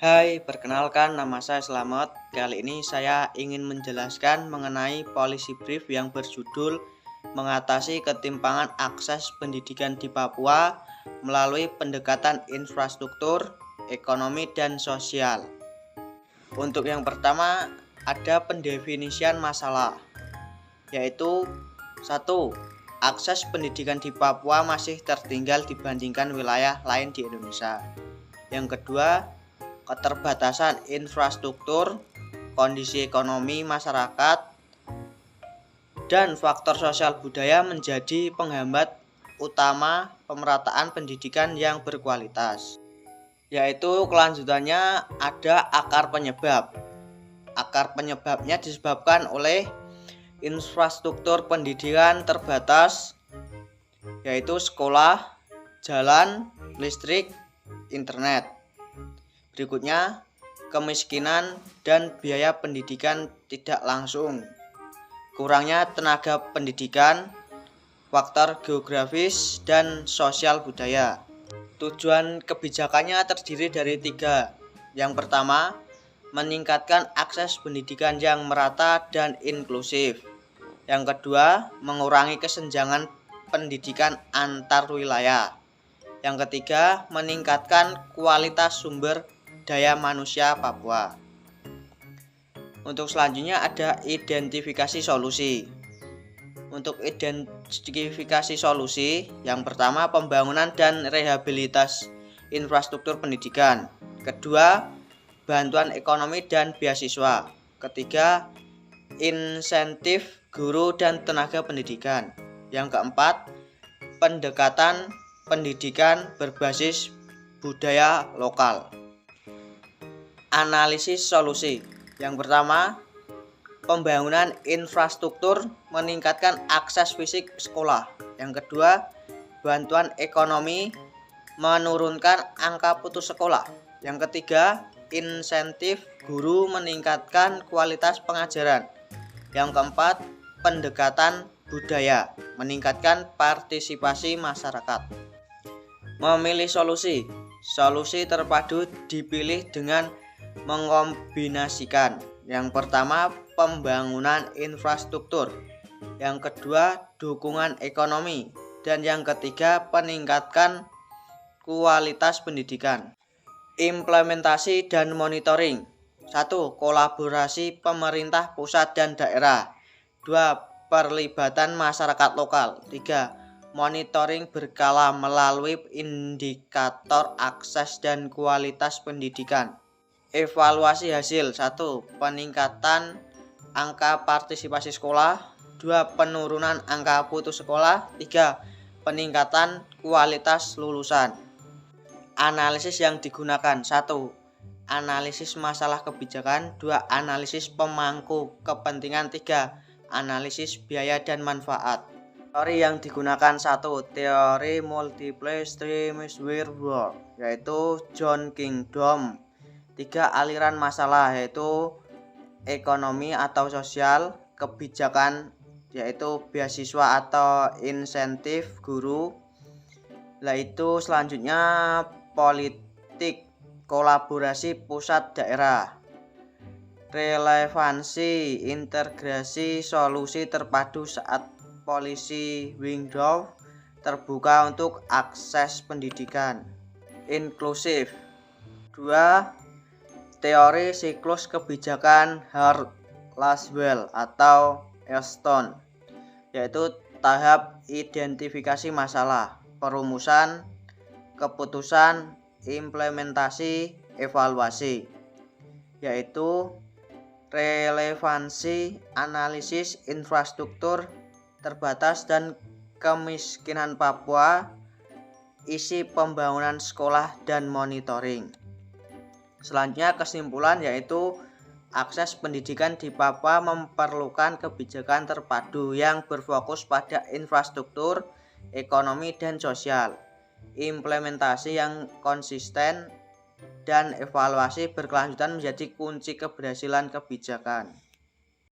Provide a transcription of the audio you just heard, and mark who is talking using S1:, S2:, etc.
S1: Hai, perkenalkan nama saya Slamet. Kali ini saya ingin menjelaskan mengenai policy brief yang berjudul mengatasi ketimpangan akses pendidikan di Papua melalui pendekatan infrastruktur, ekonomi, dan sosial. Untuk yang pertama, ada pendefinisian masalah, yaitu 1. Akses pendidikan di Papua masih tertinggal dibandingkan wilayah lain di Indonesia. Yang kedua, keterbatasan infrastruktur, kondisi ekonomi masyarakat, dan faktor sosial budaya menjadi penghambat utama pemerataan pendidikan yang berkualitas. Yaitu kelanjutannya ada akar penyebab. Akar penyebabnya disebabkan oleh infrastruktur pendidikan terbatas, yaitu sekolah, jalan, listrik, internet. Berikutnya, kemiskinan dan biaya pendidikan tidak langsung, kurangnya tenaga pendidikan, faktor geografis dan sosial budaya. Tujuan kebijakannya terdiri dari 3. Yang pertama, meningkatkan akses pendidikan yang merata dan inklusif. Yang kedua, mengurangi kesenjangan pendidikan antar wilayah. Yang ketiga, meningkatkan kualitas sumber daya manusia Papua. Untuk selanjutnya ada identifikasi solusi. Untuk identifikasi solusi, yang pertama pembangunan dan rehabilitas infrastruktur pendidikan. Kedua, bantuan ekonomi dan beasiswa. Ketiga, insentif guru dan tenaga pendidikan. Yang keempat, pendekatan pendidikan berbasis budaya lokal. Analisis solusi. Yang pertama, pembangunan infrastruktur meningkatkan akses fisik sekolah. Yang kedua, bantuan ekonomi menurunkan angka putus sekolah. Yang ketiga, insentif guru meningkatkan kualitas pengajaran. Yang keempat, pendekatan budaya meningkatkan partisipasi masyarakat. Memilih solusi. Solusi terpadu dipilih dengan mengombinasikan. Yang pertama, pembangunan infrastruktur. Yang kedua, dukungan ekonomi. Dan yang ketiga, peningkatkan kualitas pendidikan. Implementasi dan monitoring. 1. Kolaborasi pemerintah pusat dan daerah. 2. Perlibatan masyarakat lokal. 3. Monitoring berkala melalui indikator akses dan kualitas pendidikan. Evaluasi hasil. 1. Peningkatan angka partisipasi sekolah. 2. Penurunan angka putus sekolah. 3. Peningkatan kualitas lulusan. Analisis yang digunakan. 1. Analisis masalah kebijakan. 2. Analisis pemangku kepentingan. 3. Analisis biaya dan manfaat. Teori yang digunakan. 1. Teori multiple stream world, yaitu John Kingdom. 3. Aliran masalah, yaitu ekonomi atau sosial, kebijakan, yaitu beasiswa atau insentif guru. Yaitu selanjutnya politik, kolaborasi pusat daerah, relevansi, integrasi, solusi terpadu saat policy window terbuka untuk akses pendidikan, inklusif. 2. Teori siklus kebijakan Hart-Laswell atau Elston, yaitu tahap identifikasi masalah, perumusan, keputusan, implementasi, evaluasi, yaitu relevansi, analisis infrastruktur terbatas dan kemiskinan Papua, isi pembangunan sekolah dan monitoring. Selanjutnya kesimpulan, yaitu akses pendidikan di Papua memerlukan kebijakan terpadu yang berfokus pada infrastruktur, ekonomi, dan sosial. Implementasi yang konsisten dan evaluasi berkelanjutan menjadi kunci keberhasilan kebijakan.